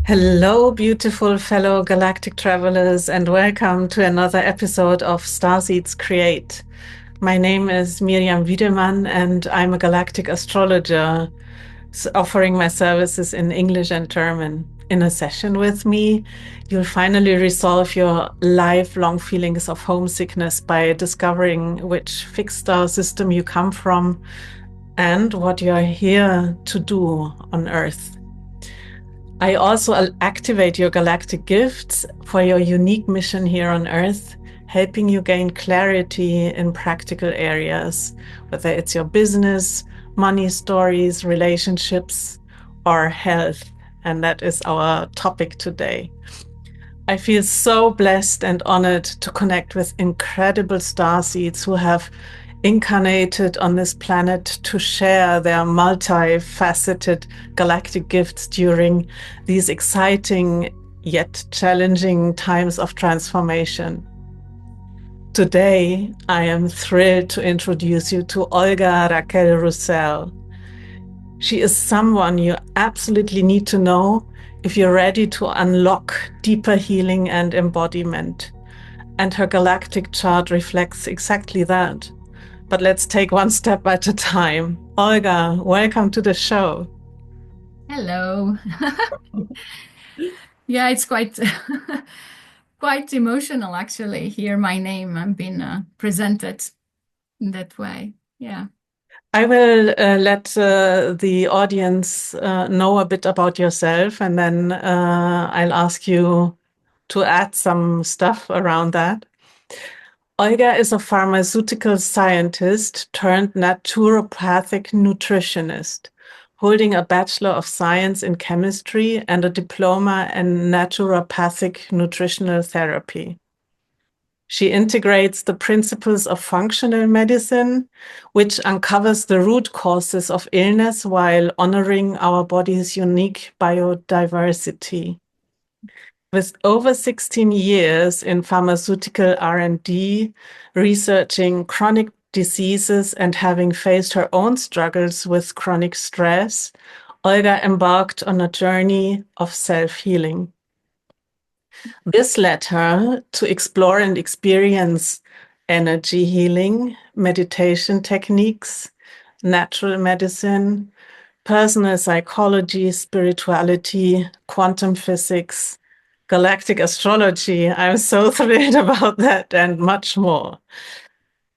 Hello, beautiful fellow galactic travelers, and welcome to another episode of Starseeds Create. My name is Miriam Wiedemann, and I'm a galactic astrologer offering my services in English and German. In a session with me, you'll finally resolve your lifelong feelings of homesickness by discovering which fixed star system you come from and what you are here to do on Earth. I also activate your galactic gifts for your unique mission here on Earth, helping you gain clarity in practical areas, whether it's your business, money stories, relationships, or health. And that is our topic today. I feel so blessed and honored to connect with incredible starseeds who have incarnated on this planet to share their multifaceted galactic gifts during these exciting yet challenging times of transformation. Today, I am thrilled to introduce you to Olga Raquel Roussel. She is someone you absolutely need to know if you're ready to unlock deeper healing and embodiment. And her galactic chart reflects exactly that. But let's take one step at a time. Olga, welcome to the show. Hello. Yeah, it's quite quite emotional actually. Hear my name and been presented in that way. Yeah. I will let the audience know a bit about yourself, and then I'll ask you to add some stuff around that. Olga is a pharmaceutical scientist turned naturopathic nutritionist, holding a Bachelor of Science in Chemistry and a diploma in Naturopathic Nutritional Therapy. She integrates the principles of functional medicine, which uncovers the root causes of illness while honoring our body's unique biodiversity. With over 16 years in pharmaceutical R&D, researching chronic diseases and having faced her own struggles with chronic stress, Olga embarked on a journey of self-healing. This led her to explore and experience energy healing, meditation techniques, natural medicine, personal psychology, spirituality, quantum physics, galactic astrology. I'm so thrilled about that and much more.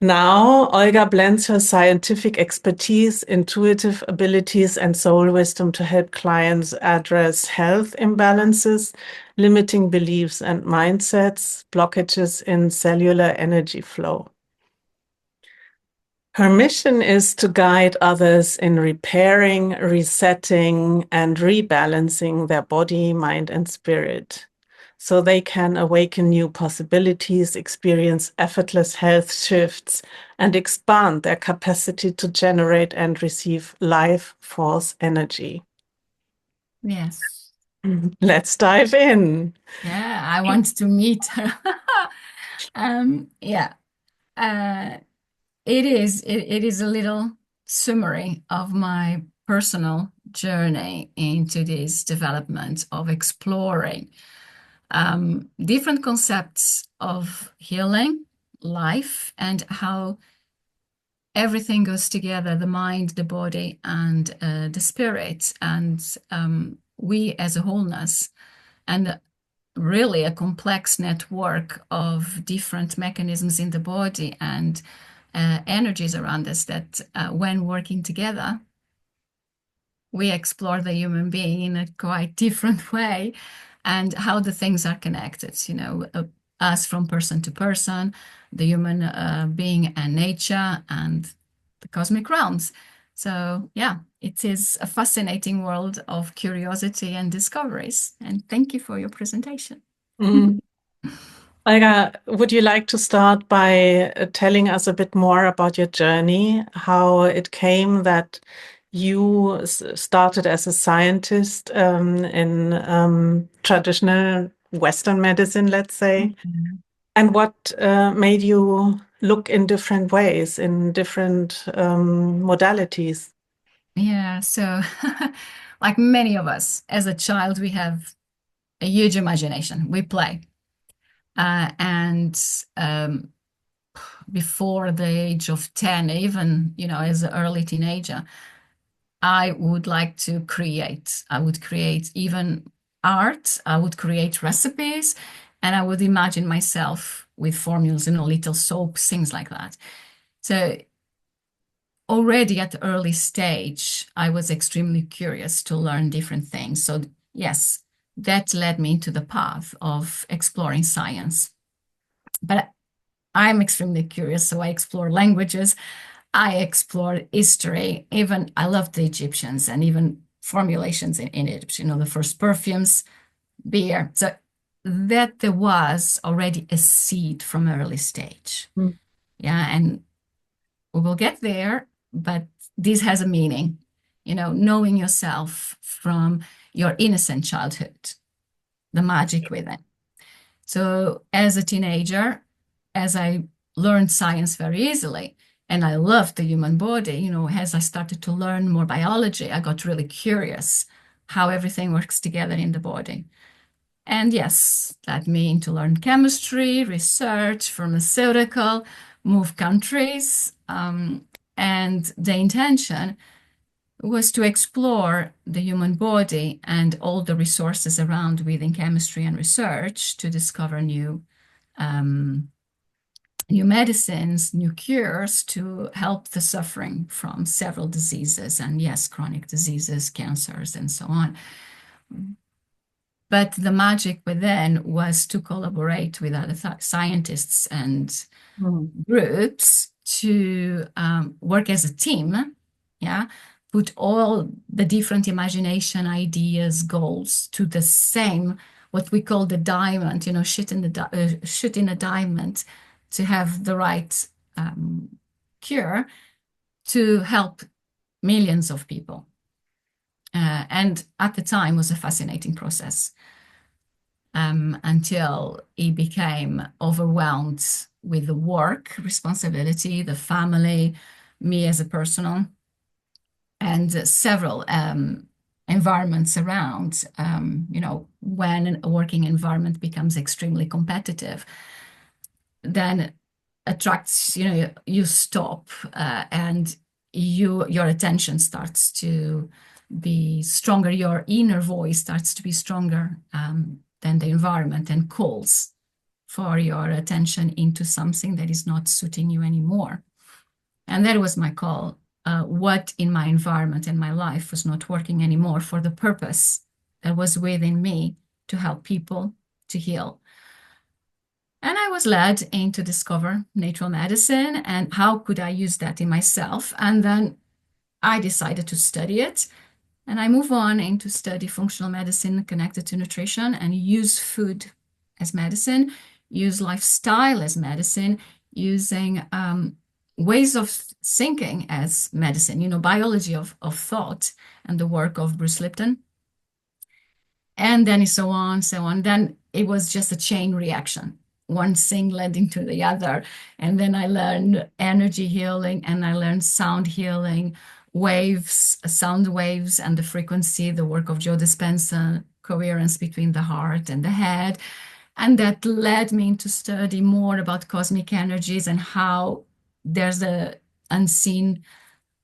Now, Olga blends her scientific expertise, intuitive abilities, and soul wisdom to help clients address health imbalances, limiting beliefs and mindsets, blockages in cellular energy flow. Her mission is to guide others in repairing, resetting, and rebalancing their body, mind, and spirit so they can awaken new possibilities, experience effortless health shifts, and expand their capacity to generate and receive life force energy. Yes. Let's dive in. Yeah, I want to meet her. Yeah. Uh, it is a little summary of my personal journey into this development of exploring different concepts of healing, life, and how everything goes together, the mind, the body, and the spirit, and we as a wholeness, and really a complex network of different mechanisms in the body and energies around us that when working together, we explore the human being in a quite different way and how the things are connected, us from person to person, the human being and nature, and the cosmic realms. So, yeah, it is a fascinating world of curiosity and discoveries. And thank you for your presentation. Mm. Olga, would you like to start by telling us a bit more about your journey, how it came that you started as a scientist in traditional Western medicine, let's say, Mhm. and what made you look in different ways, in different modalities? Yeah, so like many of us, as a child, we have a huge imagination. We play. And before the age of 10, even, as an early teenager, I would like to create. I would create even art. I would create recipes, and I would imagine myself with formulas, little soaps, things like that. So already at the early stage, I was extremely curious to learn different things. So yes, that led me to the path of exploring science. But I'm extremely curious, so I explore languages. I explored history. Even I loved the Egyptians and even formulations in Egypt, the first perfumes, beer. So that there was already a seed from early stage. Mm. Yeah, and we will get there, but this has a meaning, knowing yourself from your innocent childhood, the magic within. So as a teenager, as I learned science very easily, and I loved the human body, as I started to learn more biology, I got really curious how everything works together in the body. And yes, that means to learn chemistry, research, pharmaceutical, move countries. And the intention was to explore the human body and all the resources around within chemistry and research to discover new medicines, new cures to help the suffering from several diseases, and yes, chronic diseases, cancers, and so on. But the magic within was to collaborate with other scientists and groups to work as a team, yeah, put all the different imagination, ideas, goals to the same, what we call the diamond, shoot in a diamond to have the right cure to help millions of people. And at the time was a fascinating process until he became overwhelmed with the work responsibility, the family, me as a personal, and several environments around. When a working environment becomes extremely competitive, then attracts, you stop and your attention starts to be stronger. Your inner voice starts to be stronger than the environment and calls for your attention into something that is not suiting you anymore. And that was my call. What in my environment and my life was not working anymore for the purpose that was within me to help people to heal. And I was led in to discover natural medicine and how could I use that in myself. And then I decided to study it. And I move on into study functional medicine connected to nutrition and use food as medicine, use lifestyle as medicine, using ways of thinking as medicine, biology of thought and the work of Bruce Lipton. And then so on, so on. Then it was just a chain reaction. One thing led into the other. And then I learned energy healing and I learned sound healing, waves, sound waves and the frequency, the work of Joe Dispenza, coherence between the heart and the head. And that led me to study more about cosmic energies and how there's the unseen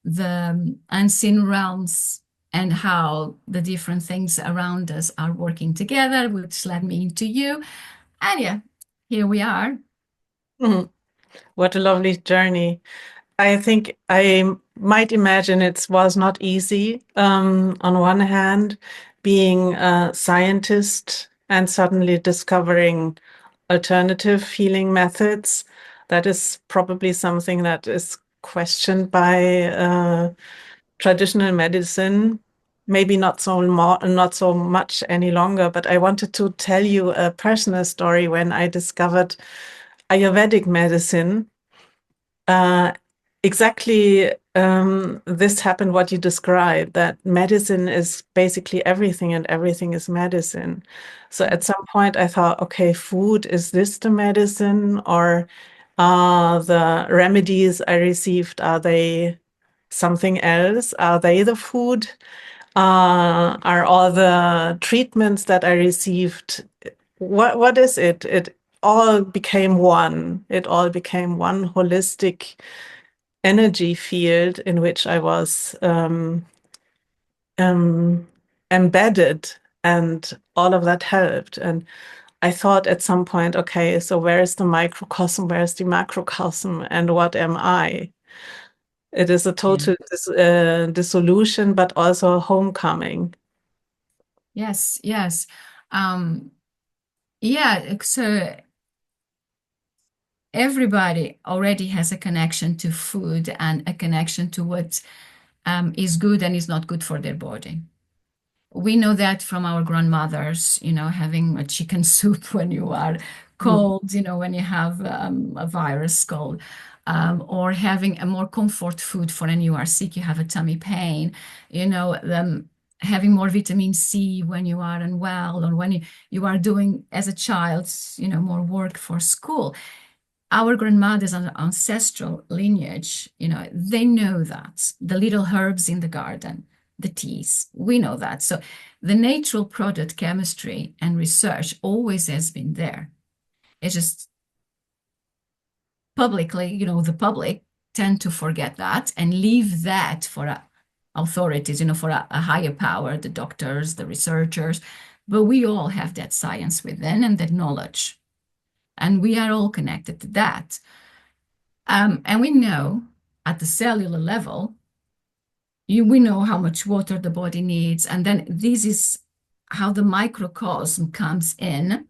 realms and how the different things around us are working together, which led me into you. And yeah, here we are. Mhm. What a lovely journey. I think I might imagine it was not easy. On one hand, being a scientist and suddenly discovering alternative healing methods. That is probably something that is questioned by traditional medicine. Maybe not so much any longer. But I wanted to tell you a personal story when I discovered Ayurvedic medicine. Uh, exactly, this happened what you described, that medicine is basically everything and everything is medicine. So at some point I thought, okay, food, is this the medicine, or the remedies I received, are they something else? Are they the food? Are all the treatments that I received, what is it? It all became one. It all became one holistic energy field in which I was um, embedded, and all of that helped. And I thought at some point, okay, so where is the microcosm? Where is the macrocosm? And what am I? It is a Yeah. total dissolution, but also a homecoming. Yes, yes. Um, yeah, so everybody already has a connection to food and a connection to what is good and is not good for their body. We know that from our grandmothers, having a chicken soup when you are Mm. cold, when you have a virus cold, or having a more comfort food for when you are sick, you have a tummy pain, having more vitamin C when you are unwell, or when you are doing as a child, more work for school. Our grandmothers and ancestral lineage, they know that the little herbs in the garden, the teas, we know that. So the natural product chemistry and research always has been there. It's just publicly, the public tend to forget that and leave that for authorities, for a higher power, the doctors, the researchers. But we all have that science within and that knowledge. And we are all connected to that. And we know at the cellular level, we know how much water the body needs. And then this is how the microcosm comes in,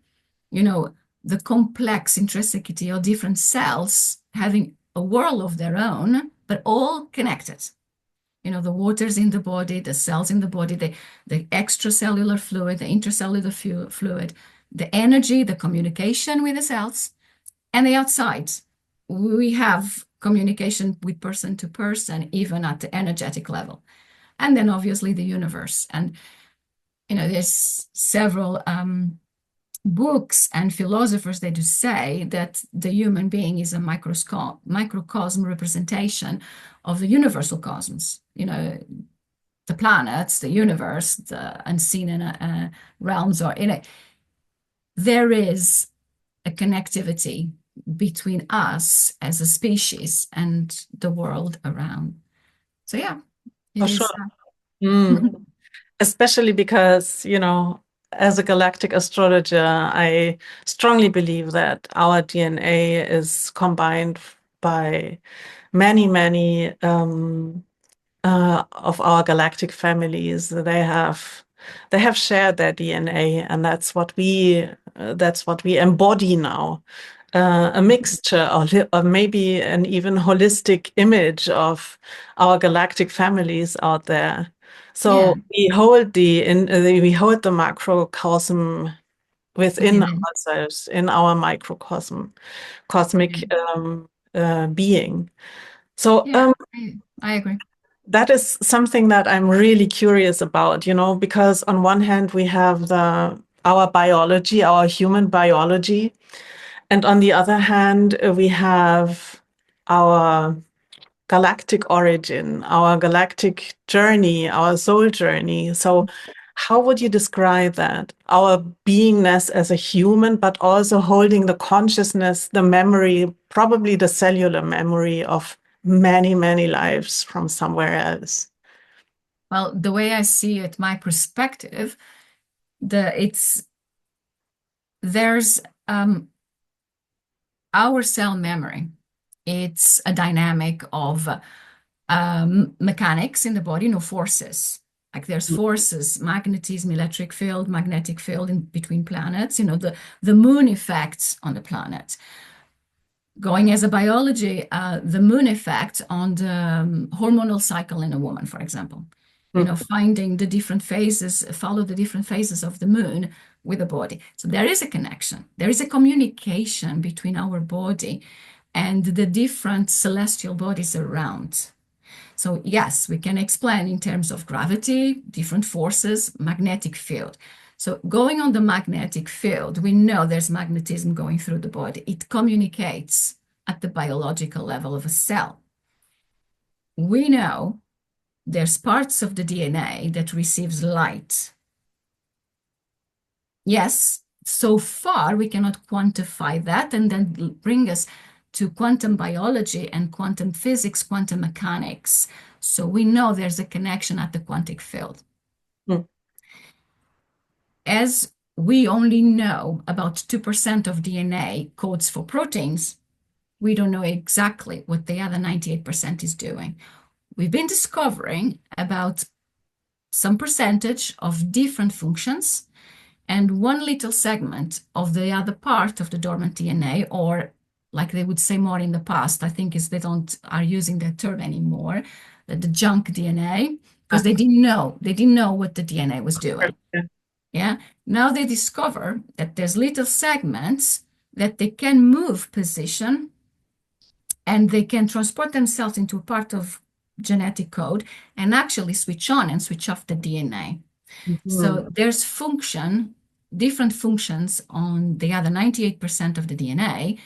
the complex intrinsicity of different cells having a world of their own, but all connected. The waters in the body, the cells in the body, the extracellular fluid, the intracellular fluid, the energy, the communication with the cells, and the outside. We have communication with person to person, even at the energetic level. And then obviously the universe. And, there's several books and philosophers that do say that the human being is a microcosm representation of the universal cosmos. The planets, the universe, the unseen realms, or there is a connectivity between us as a species and the world around. So yeah, it For sure. is. Mm. Especially because, as a galactic astrologer, I strongly believe that our DNA is combined by many, many of our galactic families. They have shared their DNA, and that's what we embody now. A mixture, or maybe an even holistic image of our galactic families out there. Yeah, So we hold the macrocosm within within. ourselves, in our microcosm, Yeah, cosmic being. So yeah, I agree. that is something that I'm really curious about, because on one hand we have our biology, our human biology, and on the other hand we have our galactic origin, our galactic journey, our soul journey. So how would you describe that? Our beingness as a human, but also holding the consciousness, the memory, probably the cellular memory of many, many lives from somewhere else. Well, the way I see it, my perspective, it's there's our cell memory. It's a dynamic of mechanics in the body, forces. Like there's forces, magnetism, electric field, magnetic field in between planets, the moon effects on the planet. Going as a biology, the moon effect on the hormonal cycle in a woman, for example. Mhm. Finding the different phases, follow the different phases of the moon with the body. So there is a connection. There is a communication between our body and the different celestial bodies around. So yes, we can explain in terms of gravity, different forces, magnetic field. So going on the magnetic field, we know there's magnetism going through the body. It communicates at the biological level of a cell. We know there's parts of the DNA that receives light. Yes, so far we cannot quantify that and then bring us to quantum biology and quantum physics, quantum mechanics. So we know there's a connection at the quantic field. Mm. As we only know about 2% of DNA codes for proteins, we don't know exactly what the other 98% is doing. We've been discovering about some percentage of different functions and one little segment of the other part of the dormant DNA, or like they would say more in the past, I think is they don't are using that term anymore, the junk DNA, because they didn't know what the DNA was doing. Yeah. Yeah. Now they discover that there's little segments that they can move position and they can transport themselves into a part of genetic code and actually switch on and switch off the DNA. Mhm. So there's different functions on the other 98% of the DNA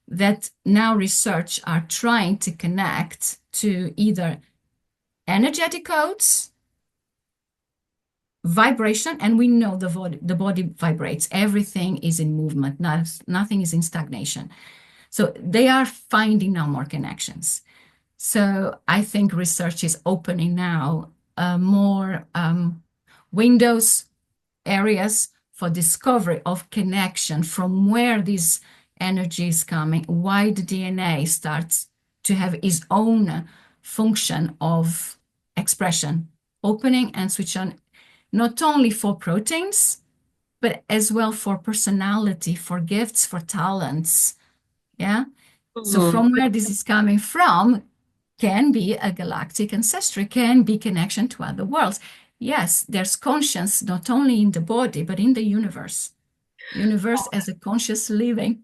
that now research are trying to connect to either energetic codes, vibration, and we know the body vibrates. Everything is in movement, nothing is in stagnation. So they are finding now more connections. So I think research is opening now more windows, areas for discovery of connection from where this energy is coming, why the DNA starts to have its own function of expression, opening and switch on, not only for proteins, but as well for personality, for gifts, for talents. Yeah. So Mhm. from where this is coming from can be a galactic ancestry, can be connection to other worlds. Yes, there's conscience not only in the body, but in the universe. Universe as a conscious living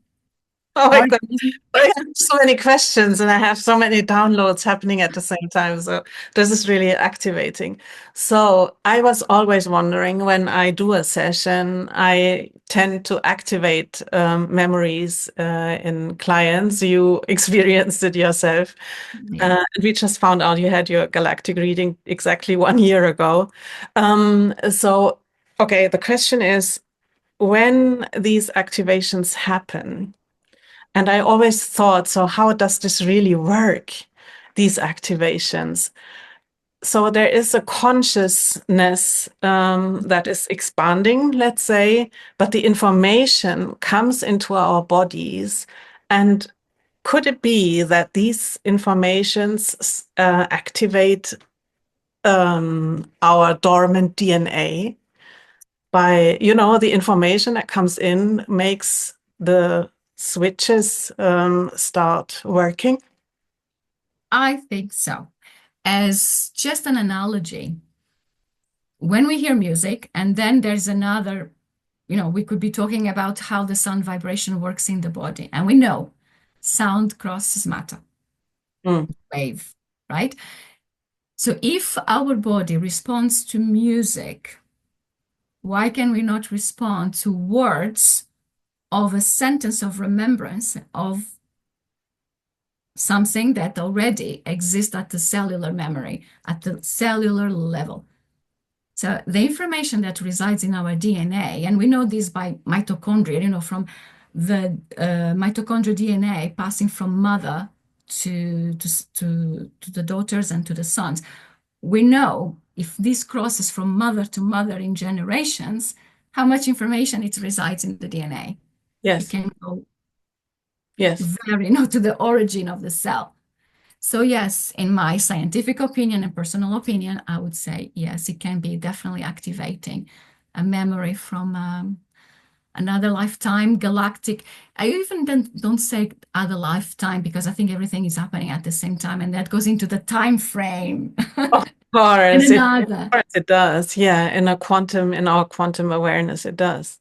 Oh my God. organism. I have so many questions and I have so many downloads happening at the same time. So this is really activating. So I was always wondering when I do a session, I tend to activate memories in clients. You experienced it yourself. Yeah. We just found out you had your galactic reading exactly 1 year ago. So, okay, the question is, when these activations happen, and I always thought, so how does this really work, these activations? So there is a consciousness that is expanding, let's say, but the information comes into our bodies. And could it be that these informations activate our dormant DNA? By, the information that comes in makes the switches start working. I think so. As just an analogy, when we hear music, and then there's another, we could be talking about how the sound vibration works in the body. And we know sound crosses matter, Mm. wave, right? So if our body responds to music, why can we not respond to words of a sentence of remembrance of something that already exists at the cellular memory, at the cellular level? So the information that resides in our DNA, and we know this by mitochondria, from the mitochondrial DNA passing from mother to the daughters and to the sons. We know if this crosses from mother to mother in generations, how much information it resides in the DNA. It Yes, can go yes. very, to the origin of the cell. So yes, in my scientific opinion and personal opinion, I would say yes, it can be definitely activating a memory from another lifetime, galactic. I even don't say other lifetime because I think everything is happening at the same time, and that goes into the time frame. Of And course, another. it does. Yeah, in our quantum awareness, it does.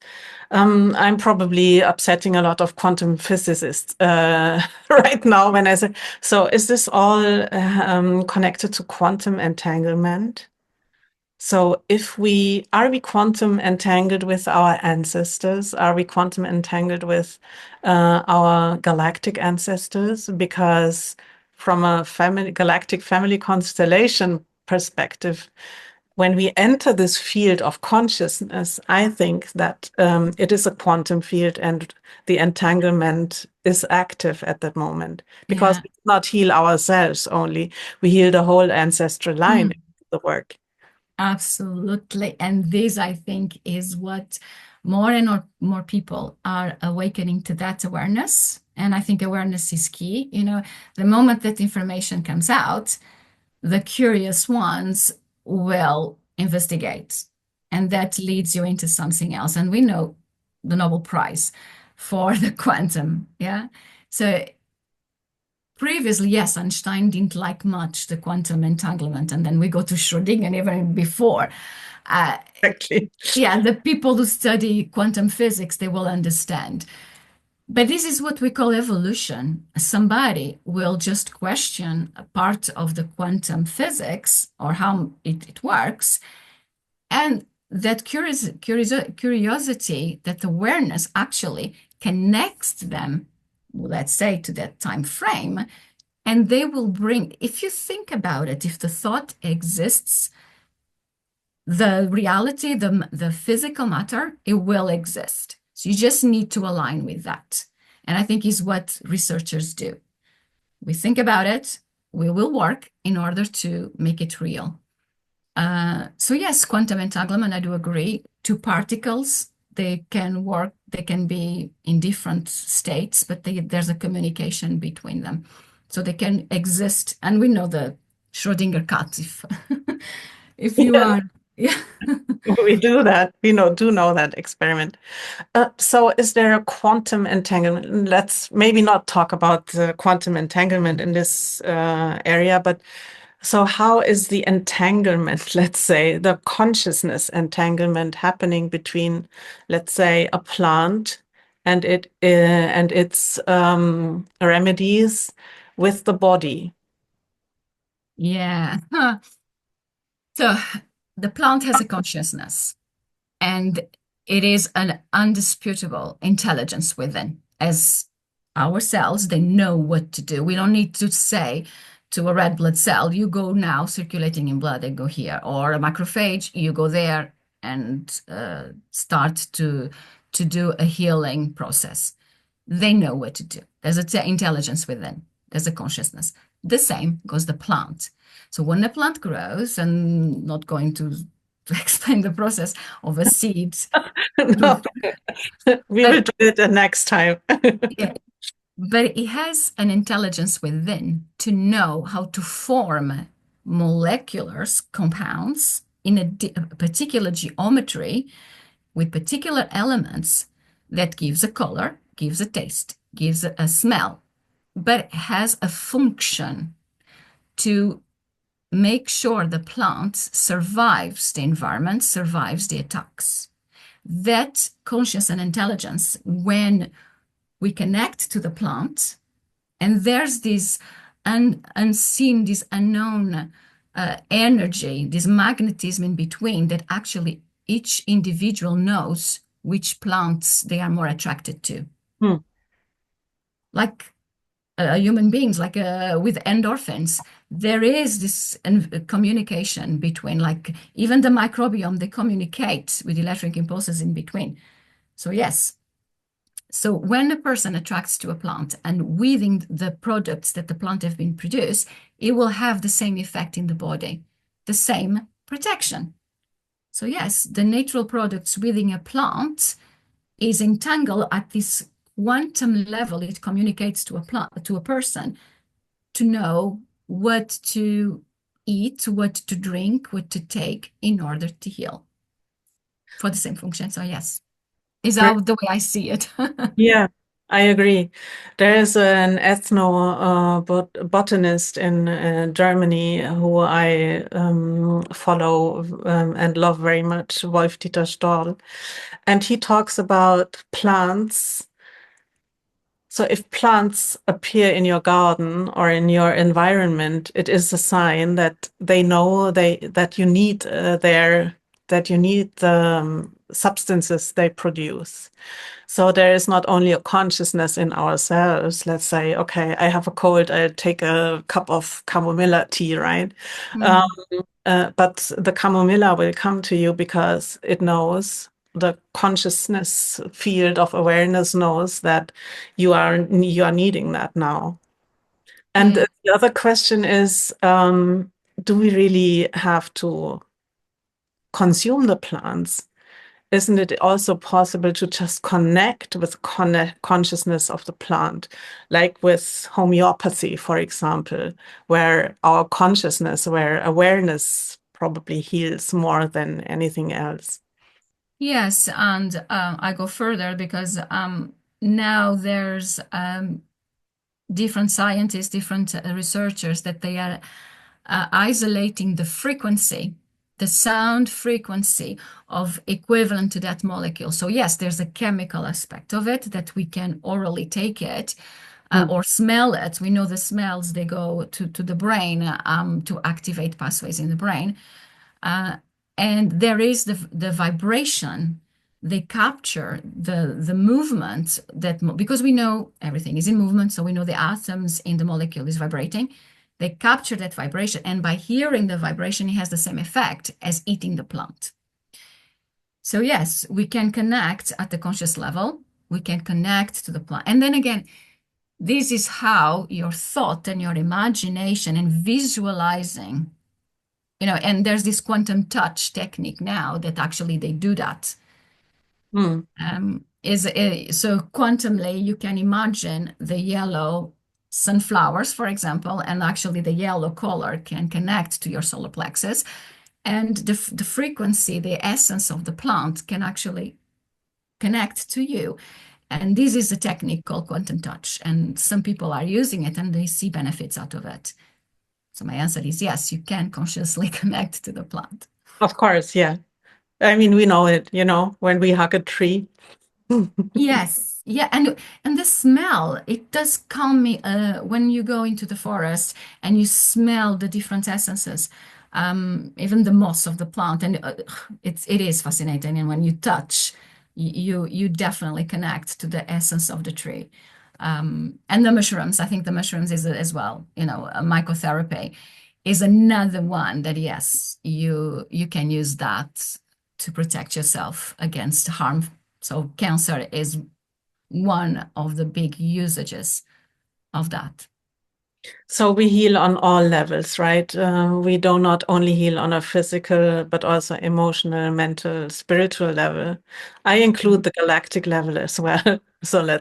I'm probably upsetting a lot of quantum physicists right now when I say, so is this all connected to quantum entanglement? So are we quantum entangled with our ancestors? Are we quantum entangled with our galactic ancestors? Because from a galactic family constellation perspective, when we enter this field of consciousness, I think that it is a quantum field and the entanglement is active at that moment, because Yeah. we do not heal ourselves only, we heal the whole ancestral line Mm. in the work. Absolutely. And this, I think, is what more and more people are awakening to, that awareness. And I think awareness is key. The moment that information comes out, the curious ones will investigate. And that leads you into something else. And we know the Nobel Prize for the quantum. Yeah. So previously, yes, Einstein didn't like much the quantum entanglement. And then we go to Schrödinger even before. Uh, Exactly. yeah, the people who study quantum physics, they will understand. But this is what we call evolution. Somebody will just question a part of the quantum physics or how it works. And that curiosity, that awareness actually connects them, let's say, to that time frame. And they will bring, if you think about it, if the thought exists, the reality, the physical matter, it will exist. So you just need to align with that. And I think is what researchers do. We think about it, we will work in order to make it real. So yes, quantum entanglement, I do agree. Two particles, they can work, they can be in different states, but there's a communication between them. So they can exist. And we know the Schrödinger cat, if you Yes, are, yeah. we do that. We do know that experiment. So is there a quantum entanglement? Let's maybe not talk about the quantum entanglement in this area, but so how is the entanglement, let's say, the consciousness entanglement happening between, let's say, a plant and its remedies with the body? Yeah. So the plant has a consciousness, and it is an undisputable intelligence within. As our cells, they know what to do. We don't need to say to a red blood cell, you go now circulating in blood and go here, or a macrophage, you go there and start to do a healing process. They know what to do. There's an intelligence within. There's a consciousness. The same goes the plant. So when the plant grows, and not going to explain the process of a seed, No, we will but do it the next time. yeah, but it has an intelligence within to know how to form molecular compounds in a particular geometry with particular elements that gives a color, gives a taste, gives a smell, but has a function to make sure the plant survives the environment, survives the attacks. That conscious and intelligence, when we connect to the plant, and there's this unseen, this unknown energy, this magnetism in between that actually each individual knows which plants they are more attracted to. Hmm. Like human beings, like with endorphins, there is this communication between, like even the microbiome, they communicate with electric impulses in between. So yes, so when a person attracts to a plant and within the products that the plant have been produced, it will have the same effect in the body, the same protection. So yes, the natural products within a plant is entangled at this quantum level. It communicates to a plant, to a person, to know what to eat, what to drink, what to take in order to heal for the same function. So yes, is Great. how the way I see it. Yeah, I agree. There is an botanist in Germany who I follow and love very much, Wolf-Dieter Storl, and he talks about plants. So if plants appear in your garden or in your environment, it is a sign that they know that you need substances they produce. So there is not only a consciousness in ourselves. Let's say, okay, I have a cold, I'll take a cup of chamomilla tea, right? Um, Mm. but the chamomilla will come to you because it knows, the consciousness field of awareness knows that you are needing that now. And Yeah. the other question is, do we really have to consume the plants? Isn't it also possible to just connect with consciousness of the plant, like with homeopathy, for example, where our consciousness, where awareness probably heals more than anything else? Yes, and I go further because now there's different scientists, different researchers that they are isolating the frequency, the sound frequency of equivalent to that molecule. So yes, there's a chemical aspect of it that we can orally take it Hmm. or smell it. We know the smells, they go to the brain to activate pathways in the brain. Uh, and there is the vibration. They capture the movement because we know everything is in movement, so we know the atoms in the molecule is vibrating. They capture that vibration, and by hearing the vibration, it has the same effect as eating the plant. So yes, we can connect at the conscious level. We can connect to the plant, and then again, this is how your thought and your imagination and visualizing, and there's this quantum touch technique now that actually they do that. Hmm. So quantumly, you can imagine the yellow sunflowers, for example, and actually the yellow color can connect to your solar plexus, and the frequency, the essence of the plant can actually connect to you. And this is a technique called quantum touch, and some people are using it and they see benefits out of it. So my answer is yes, you can consciously connect to the plant. Of course, yeah. I mean, we know it, when we hug a tree. Yes, yeah, and the smell, it does calm me when you go into the forest and you smell the different essences, even the moss of the plant, and it is fascinating. And when you touch, you definitely connect to the essence of the tree. And the mushrooms, I think the mushrooms is as well, mycotherapy is another one that yes, you can use that to protect yourself against harm. So cancer is one of the big usages of that. So we heal on all levels, right? We do not only heal on a physical, but also emotional, mental, spiritual level. I include the galactic level as well. So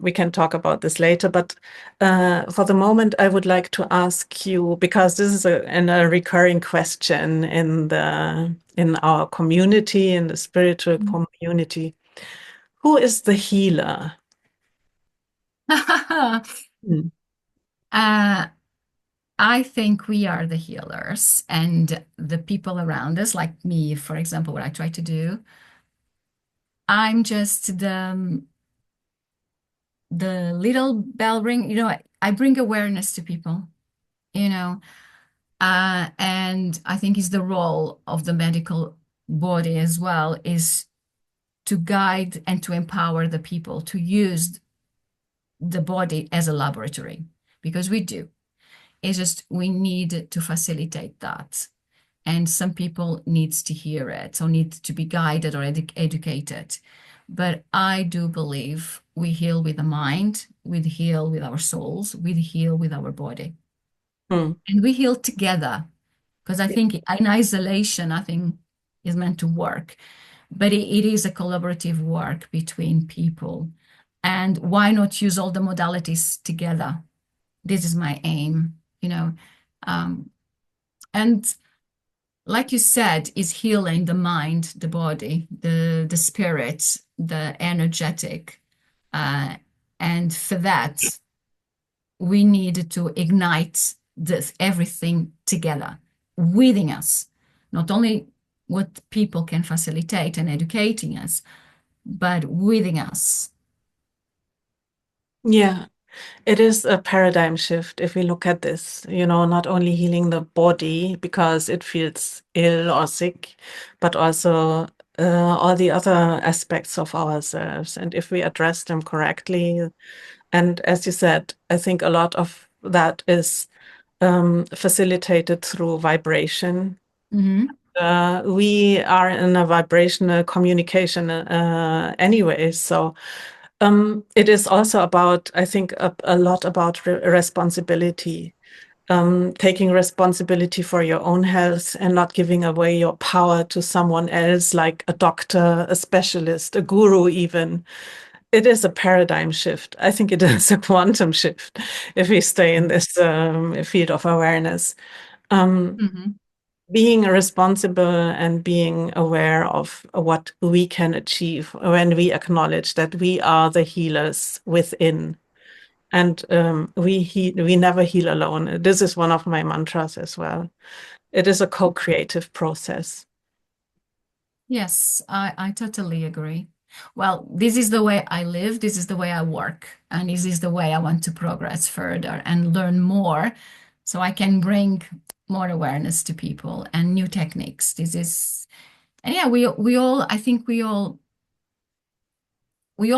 we can talk about this later. But for the moment, I would like to ask you, because this is a recurring question in our community, in the spiritual community. Who is the healer? Hmm. uh, I think we are the healers and the people around us, like me, for example, what I try to do. I'm just the little bell ring, I bring awareness to people, you know, and I think is the role of the medical body as well is to guide and to empower the people to use the body as a laboratory because we do. It's just we need to facilitate that. And some people needs to hear it or need to be guided or educated. But I do believe we heal with the mind, we heal with our souls, we heal with our body. Hmm. And we heal together. Because I think in isolation, nothing is meant to work. But it is a collaborative work between people. And why not use all the modalities together? This is my aim, you know. Um, and like you said, is healing the mind, the body, the spirit, the energetic. Uh, and for that, we need to ignite this everything together within us. Not only what people can facilitate and educating us, but within us. Yeah. It is a paradigm shift if we look at this, not only healing the body because it feels ill or sick, but also all the other aspects of ourselves. And if we address them correctly, and as you said, I think a lot of that is facilitated through vibration. Mm-hmm. We are in a vibrational communication anyway. So it is also about, I think, a lot about responsibility, taking responsibility for your own health and not giving away your power to someone else, like a doctor, a specialist, a guru, even. It is a paradigm shift. I think it is a quantum shift if we stay in this field of awareness. Um, Mm-hmm. Being responsible and being aware of what we can achieve when we acknowledge that we are the healers within. And we never heal alone. This is one of my mantras as well. It is a co-creative process. Yes, I totally agree. Well, this is the way I live, this is the way I work, and this is the way I want to progress further and learn more so I can bring more awareness to people and new techniques. This is, and yeah, we all, I think we all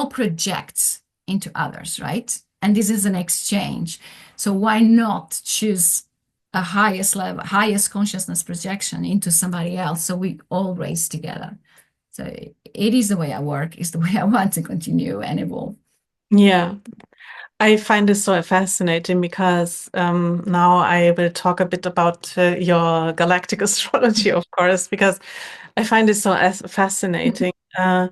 project into others, right? And this is an exchange. So why not choose a highest level, highest consciousness projection into somebody else so we all raise together? So it is the way I work, is the way I want to continue and evolve. Yeah, I find this so fascinating because now I will talk a bit about your galactic astrology, of course, because I find it so fascinating. And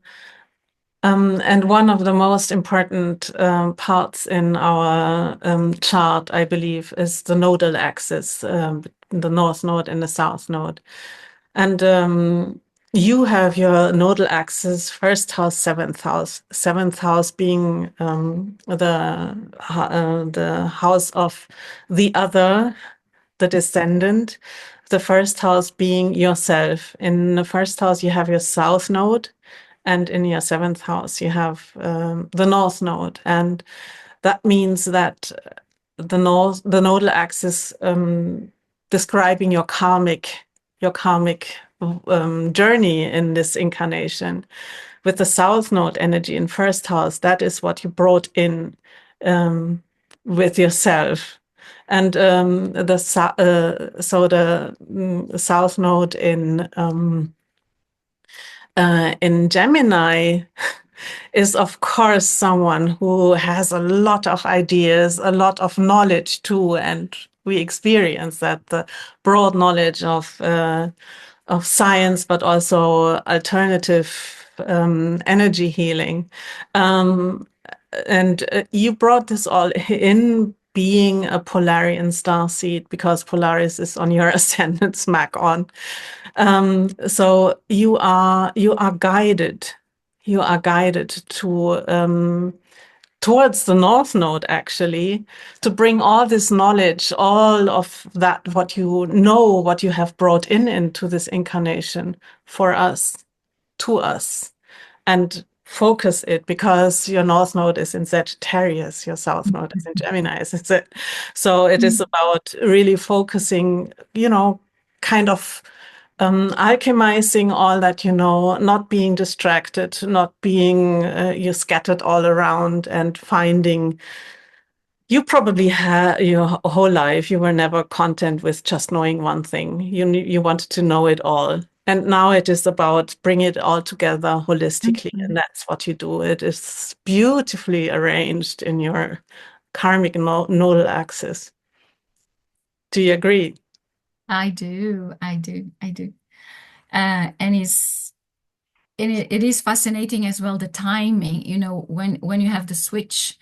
one of the most important parts in our chart, I believe, is the nodal axis, the north node and the south node. And you have your nodal axis, first house, seventh house being the house of the other, the descendant, the first house being yourself. In the first house, you have your south node, and in your seventh house, you have the north node. And that means that the nodal axis describing your karmic journey in this incarnation. With the south node energy in first house, that is what you brought in with yourself. And so the south node in Gemini is, of course, someone who has a lot of ideas, a lot of knowledge too, and we experience that the broad knowledge of science, but also alternative energy healing. Um, and you brought this all in being a Polarian starseed because Polaris is on your ascendant smack on. So you are guided. You are guided to towards the North Node, actually, to bring all this knowledge, all of that, what you know, what you have brought in into this incarnation for us, to us, and focus it because your North Node is in Sagittarius, your South Node is in Gemini, is it? So it is about really focusing, kind of alchemizing all that you know, not being distracted, not being you scattered all around and finding. You probably had your whole life, you were never content with just knowing one thing. You wanted to know it all. And now it is about bring it all together holistically. And Mhm. that's what you do. It is beautifully arranged in your karmic nodal axis. Do you agree? I do, I do, I do. And it is fascinating as well, the timing, when you have the switch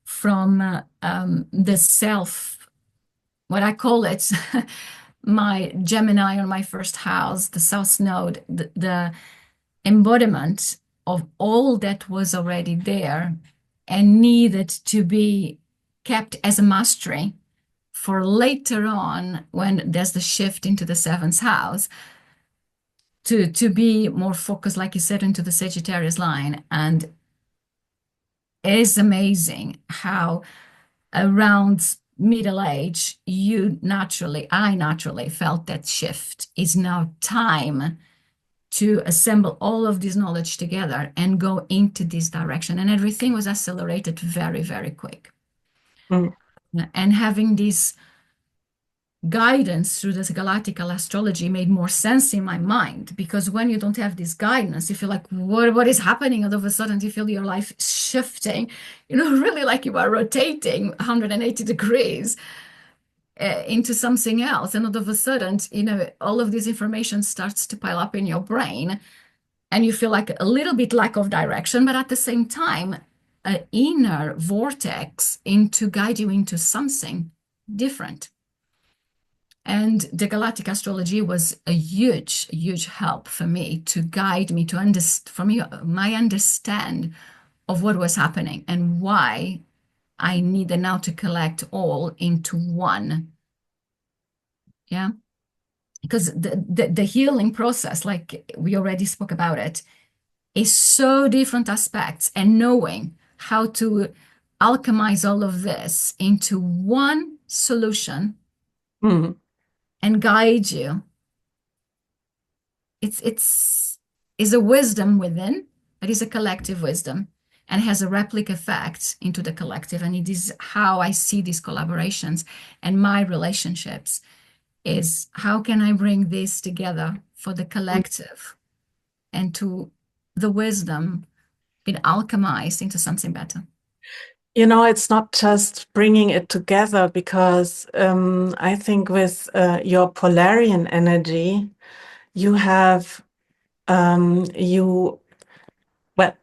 from the self, what I call it, my Gemini on my first house, the South Node, the embodiment of all that was already there and needed to be kept as a mastery for later on when there's the shift into the seventh house to be more focused, like you said, into the Sagittarius line. And it is amazing how around middle age, I naturally felt that shift is now time to assemble all of this knowledge together and go into this direction. And everything was accelerated very, very quick. Mm. And having this guidance through this galactical astrology made more sense in my mind, because when you don't have this guidance, you feel like, what is happening? And all of a sudden you feel your life shifting, really like you are rotating 180 degrees into something else. And all of a sudden, all of this information starts to pile up in your brain, and you feel like a little bit lack of direction, but at the same time, an inner vortex to guide you into something different. And the galactic astrology was a huge, huge help for me to guide me to understand, for me, my understand of what was happening and why I needed now to collect all into one. Yeah. Because the healing process, like we already spoke about it, is so different aspects, and knowing how to alchemize all of this into one solution Mm. and guide you. It's is a wisdom within, but is a collective wisdom and has a replica effect into the collective. And it is how I see these collaborations and my relationships, is how can I bring this together for the collective and to the wisdom being alchemized into something better. It's not just bringing it together, because I think with your Polarian energy, you have well,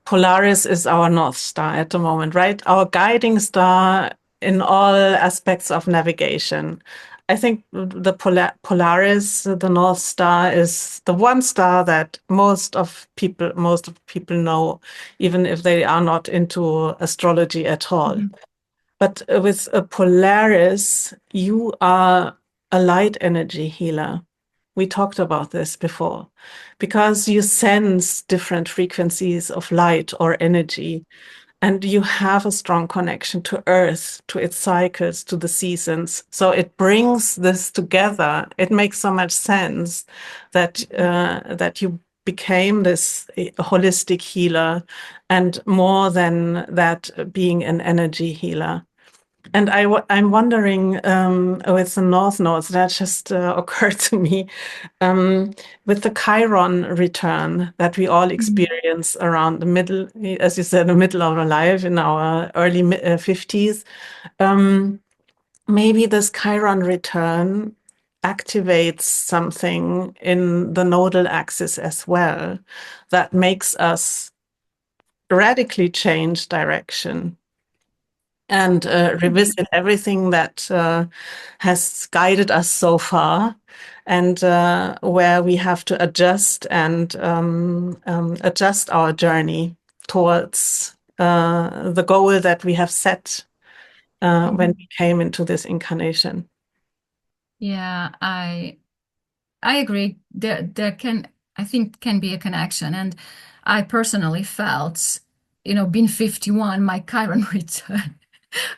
Polaris is our North Star at the moment, right? Our guiding star in all aspects of navigation. I think the Polaris, the North Star, is the one star that most of people know, even if they are not into astrology at all. Mhm. But with a Polaris, you are a light energy healer. We talked about this before, because you sense different frequencies of light or energy, and you have a strong connection to Earth, to its cycles, to the seasons. So it brings this together. It makes so much sense that that you became this holistic healer, and more than that, being an energy healer. And I'm wondering, with the North Nodes, that just occurred to me, um, with the Chiron return that we all experience around the middle, as you said, the middle of our life, in our early 50s. Um, Maybe this Chiron return activates something in the nodal axis as well, that makes us radically change direction and revisit everything that has guided us so far, and where we have to adjust and adjust our journey towards the goal that we have set when we came into this incarnation. Yeah, I agree. There can, I think, can be a connection. And I personally felt, being 51, my Chiron return,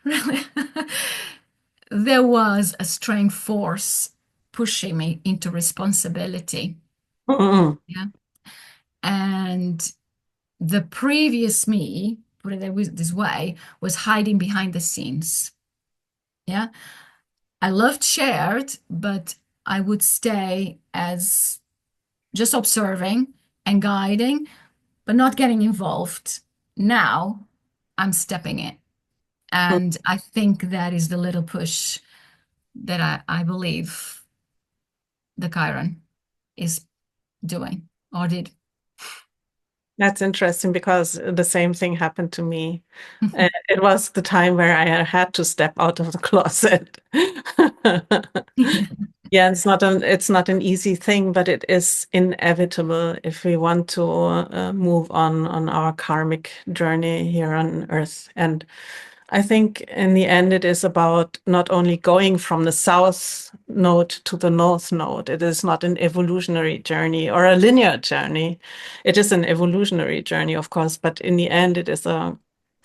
really, there was a strong force pushing me into responsibility. Mm. Yeah. And the previous me, put it this way, was hiding behind the scenes. Yeah. I loved shared, but I would stay as just observing and guiding, but not getting involved. Now I'm stepping in. And I think that is the little push that I believe the Chiron is doing or did. That's interesting, because the same thing happened to me. It was the time where I had to step out of the closet. Yeah, it's not an easy thing, but it is inevitable if we want to move on our karmic journey here on Earth. And I think in the end, it is about not only going from the south node to the north node. It is not an evolutionary journey or a linear journey. It is an evolutionary journey, of course, but in the end, it is a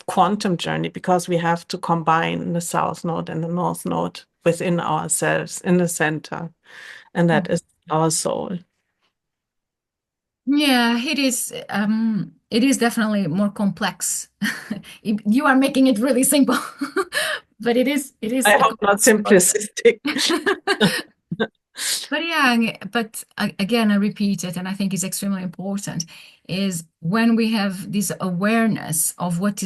quantum journey, because we have to combine the south node and the north node within ourselves in the center. And that is our soul. Yeah, it is. It is definitely more complex. You are making it really simple, but it is I a hope not complex process. simplistic. But yeah, but again, I repeat it, and I think it's extremely important, is when we have this awareness of what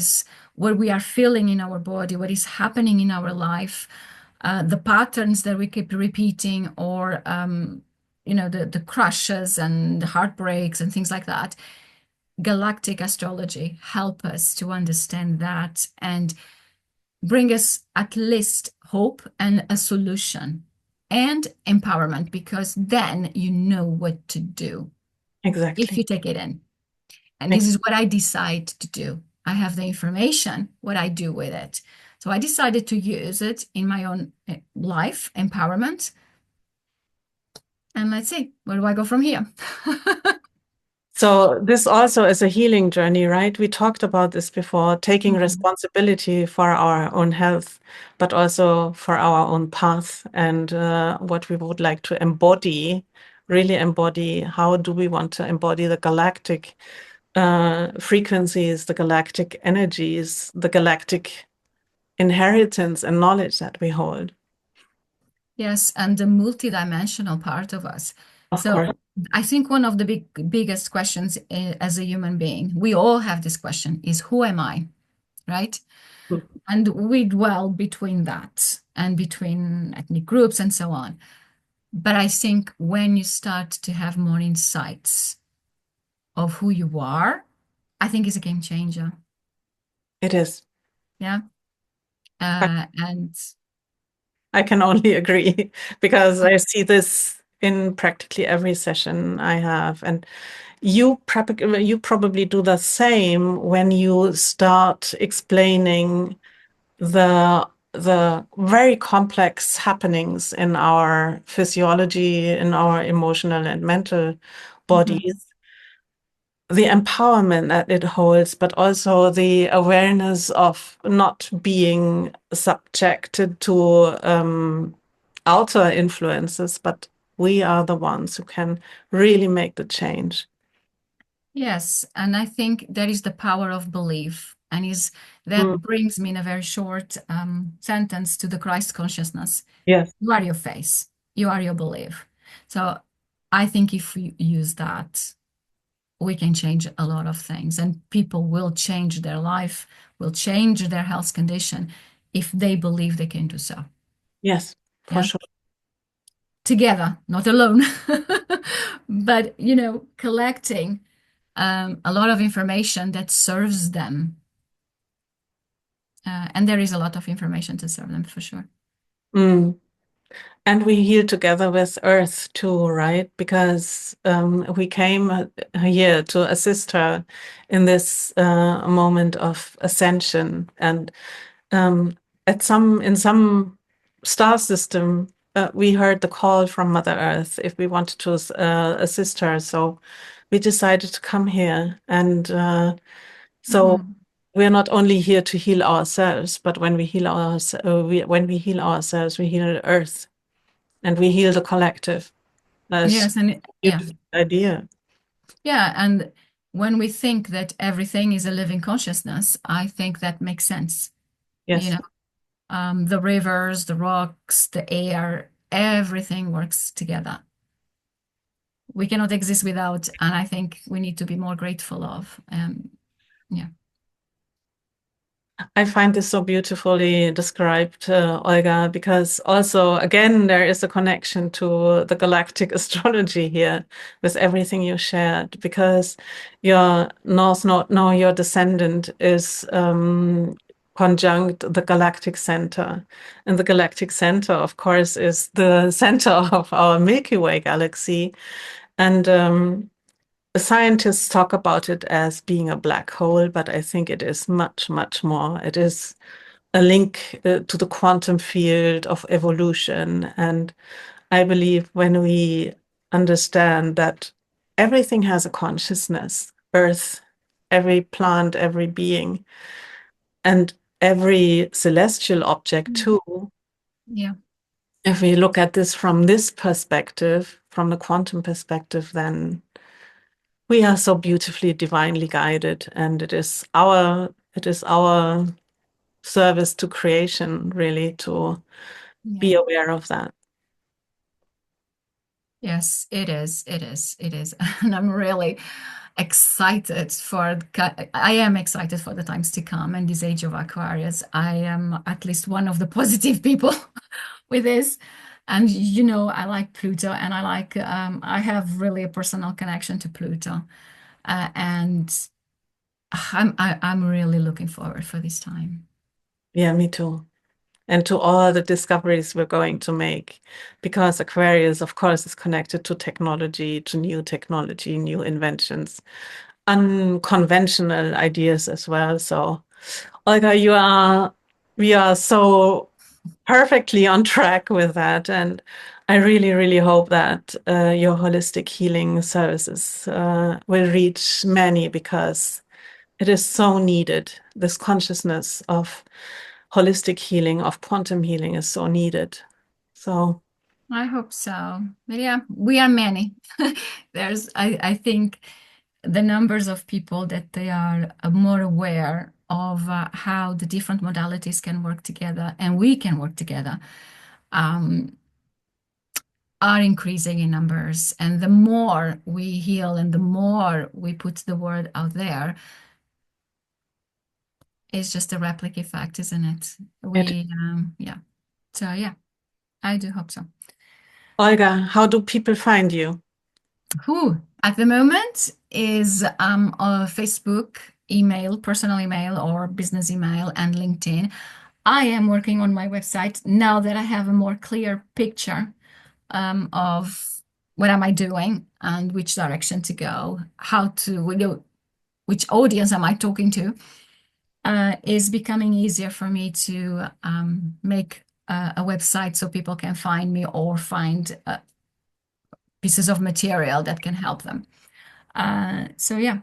we are feeling in our body, what is happening in our life, the patterns that we keep repeating, or the crushes and the heartbreaks and things like that. Galactic astrology help us to understand that and bring us at least hope and a solution and empowerment, because then you know what to do if you Exactly. take it in. And this is what I decide to do. I have the information, what I do with it. So I decided to use it in my own life, empowerment. And let's see, where do I go from here? So this also is a healing journey, right? We talked about this before, taking Mhm. responsibility for our own health, but also for our own path and what we would like to embody, really embody. How do we want to embody the galactic frequencies, the galactic energies, the galactic inheritance and knowledge that we hold? Yes, and the multidimensional part of us. Of So course. I think one of the biggest questions as a human being, we all have this question, is who am I? Right? And we dwell between that and between ethnic groups and so on. But I think when you start to have more insights of who you are, I think it's a game changer. It is. Yeah. And I can only agree because I see this in practically every session I have. And you probably do the same when you start explaining the very complex happenings in our physiology, in our emotional and mental mhm. bodies, the empowerment that it holds, but also the awareness of not being subjected to outer influences, but we are the ones who can really make the change. Yes, and I think that is the power of belief, and is Mm, that brings me in a very short sentence to the Christ consciousness. yes, You are your face, you are your belief. So I think if we use that, we can change a lot of things, and people will change their life, will change their health condition if they believe they can do so. yes, for Yeah, sure. together, not alone, but collecting a lot of information that serves them. And there is a lot of information to serve them for sure. Mm. And we heal together with Earth too, right? Because we came here to assist her in this moment of ascension. And um, in some star system, we heard the call from Mother Earth if we wanted to assist her. So we decided to come here. And so Mhm. we're not only here to heal ourselves, but when we heal ourselves, we heal Earth and we heal the collective. That's Yes, and a yeah, beautiful idea. yeah, and when we think that everything is a living consciousness, I think that makes sense. You Yes. know, the rivers, the rocks, the air, everything works together. We cannot exist without, and I think we need to be more grateful of. Yeah. I find this so beautifully described, Olga, because also, again, there is a connection to the galactic astrology here with everything you shared, because your North Node, no, your descendant is conjunct the galactic center. And the galactic center, of course, is the center of our Milky Way galaxy. And scientists talk about it as being a black hole, but I think it is much, much more. It is a link to the quantum field of evolution. And I believe when we understand that everything has a consciousness, Earth, every plant, every being, and every celestial object too, Yeah. if we look at this from this perspective, from the quantum perspective, then we are so beautifully divinely guided, and it is our service to creation, really, to Yeah. be aware of that. Yes, it is. It is. It is. And I'm really excited for, I am excited for the times to come and this age of Aquarius. I am at least one of the positive people with this. And I like Pluto, and I have really a personal connection to Pluto. And I'm really looking forward for this time. Yeah, me too. And to all the discoveries we're going to make, because Aquarius, of course, is connected to technology, new inventions, unconventional ideas as well. So, Olga, we are so perfectly on track with that. And I really, really hope that your holistic healing services will reach many, because it is so needed. This consciousness of holistic healing, of quantum healing is so needed. So, I hope so. But yeah, we are many. I think the numbers of people that they are more aware of how the different modalities can work together and we can work together um, are increasing in numbers. And the more we heal and the more we put the word out there, it's just a replica effect, isn't it? it, Yeah. So yeah, I do hope so. Olga, how do people find you? Who at the moment is Facebook, email, personal email, or business email, and LinkedIn. I am working on my website now that I have a more clear picture of what am I doing and which direction to go, how to, which audience am I talking to. Is becoming easier for me to make a website so people can find me or find pieces of material that can help them. So yeah,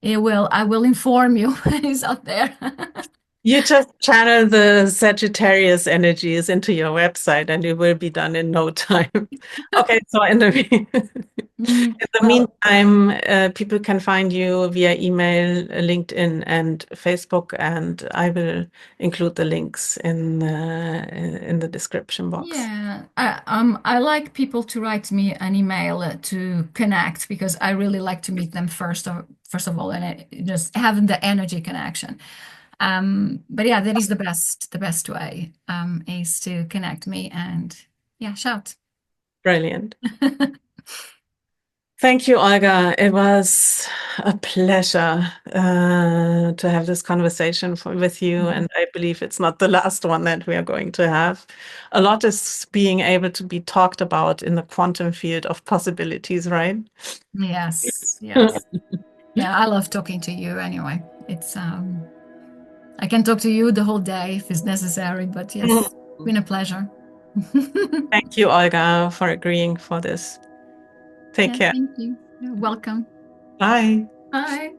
I will inform you when it's out there. You just channel the Sagittarius energies into your website and it will be done in no time. Okay, so in the Well, meantime, people can find you via email, LinkedIn, and Facebook, and I will include the links in the description box. yeah, I like people to write me an email to connect because I really like to meet them first of all, and just having the energy connection. But yeah, that is the best way is to connect me and yeah, shout. Brilliant. Thank you, Olga. It was a pleasure to have this conversation with you, and I believe it's not the last one that we are going to have. A lot is being able to be talked about in the quantum field of possibilities, right? Yes, yes. Yeah, I love talking to you anyway. It's I can talk to you the whole day if it's necessary, but yes, it's been a pleasure. Thank you, Olga, for agreeing for this. Take Yeah, care. thank you. You're welcome. Bye. Bye.